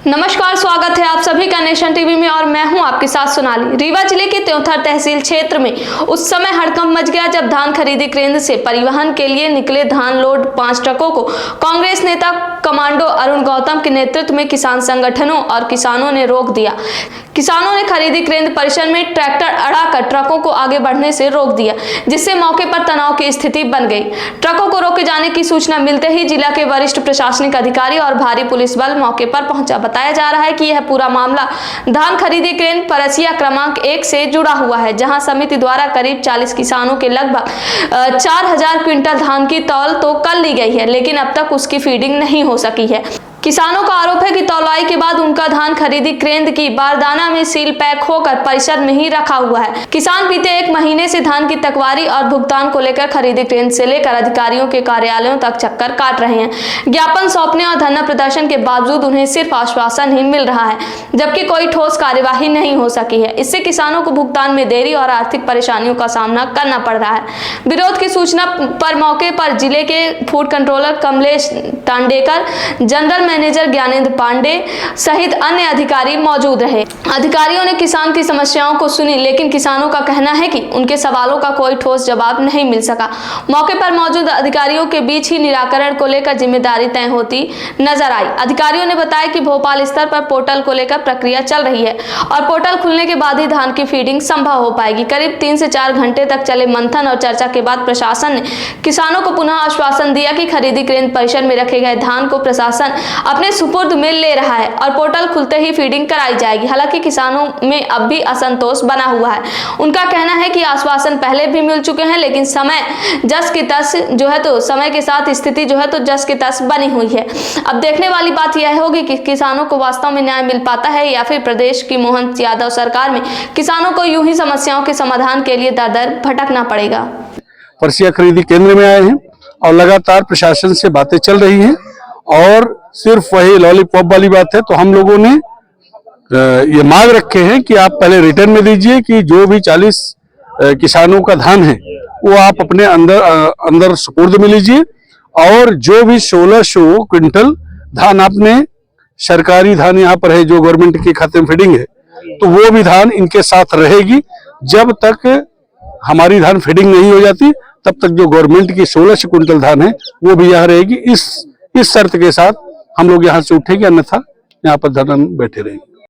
नमस्कार, स्वागत है आप सभी का नेशन टीवी में और मैं हूं आपके साथ सोनाली। रीवा जिले के त्योंथर तहसील क्षेत्र में उस समय हड़कंप मच गया जब धान खरीदी केंद्र से परिवहन के लिए निकले धान लोड 5 ट्रकों को कांग्रेस नेता कमांडो अरुण गौतम के नेतृत्व में किसान संगठनों और किसानों ने रोक दिया। किसानों ने खरीदी केंद्र परिसर में ट्रैक्टर अड़ाकर ट्रकों को आगे बढ़ने से रोक दिया, जिससे मौके पर तनाव की स्थिति बन गई। ट्रकों को रोके जाने की सूचना मिलते ही जिला के वरिष्ठ प्रशासनिक अधिकारी और भारी पुलिस बल मौके पर पहुंचा। बताया जा रहा है कि यह पूरा मामला धान खरीदी केंद्र परसिया क्रमांक 1 से जुड़ा हुआ है, जहां समिति द्वारा करीब 40 किसानों के लगभग 4000 क्विंटल धान की तौल तो कर ली गई है, लेकिन अब तक उसकी फीडिंग नहीं हो सकी है। किसानों का आरोप है कि तौलाई के बाद उनका धान खरीदी केंद्र की बारदाना में सील पैक होकर परिसर में ही रखा हुआ है। किसान बीते 1 महीने से धान की तकवारी और भुगतान को लेकर खरीदी केंद्र से लेकर अधिकारियों के कार्यालयों तक चक्कर काट रहे हैं। ज्ञापन सौंपने और धरना प्रदर्शन के बावजूद उन्हें सिर्फ आश्वासन ही मिल रहा है, जबकि कोई ठोस कार्यवाही नहीं हो सकी है। इससे किसानों को भुगतान में देरी और आर्थिक परेशानियों का सामना करना पड़ रहा है। विरोध की सूचना पर मौके पर जिले के food controller Kamlesh Tandekar, general manager Gyanendra Pandey सहित अन्य अधिकारी मौजूद रहे। अधिकारियों ने किसान की समस्याओं को सुनी, लेकिन किसानों का कहना है कि उनके सवालों का कोई ठोस जवाब नहीं मिल सका। मौके पर मौजूद अधिकारियों के बीच ही निराकरण को लेकर जिम्मेदारी तय होती नजर आई। अधिकारियों ने बताया कि भोपाल स्तर पर पोर्टल को लेकर प्रक्रिया चल रही है और पोर्टल खुलने के बाद ही धान की फीडिंग संभव हो पाएगी। करीब 3 से 4 घंटे तक चले मंथन और चर्चा के बाद प्रशासन ने किसानों को पुनः आश्वासन दिया कि खरीदी केंद्र परिसर में रखे गए धान को प्रशासन अपने सुपुर्द में ले रहा है और पोर्टल खुलते ही फीडिंग कराई जाएगी। हालांकि किसानों में अब भी असंतोष बना हुआ है। उनका कहना है कि आश्वासन पहले भी मिल चुके हैं, लेकिन समय जस की तस जो है तो समय के साथ स्थिति जो है तो जस की तस बनी हुई है। अब देखने वाली बात यह होगी कि किसानों को वास्तव में न्याय मिल पाता है या फिर प्रदेश की मोहन यादव सरकार में किसानों को यूं ही समस्याओं के समाधान के लिए दर भटकना पड़ेगा। परसिया खरीदी केंद्र में आए हैं और लगातार प्रशासन से बातें चल रही हैं और सिर्फ वही लॉलीपॉप वाली बात है। तो हम लोगों ने ये मांग रखे हैं कि आप पहले रिटर्न में दीजिए कि जो भी 40 किसानों का धान है वो आप अपने अंदर सुपुर्द में लीजिए और जो भी 1600 क्विंटल धान आपने सरकारी धान यहाँ पर है जो गवर्नमेंट के खाते में फीडिंग है, तो वो भी धान इनके साथ रहेगी। जब तक हमारी धान फीडिंग नहीं हो जाती तब तक जो गवर्नमेंट की 1600 क्विंटल धान है वो भी यहाँ रहेगी। इस शर्त के साथ हम लोग यहाँ से उठेंगे, अन्यथा यहाँ पर धरना में बैठे रहेंगे।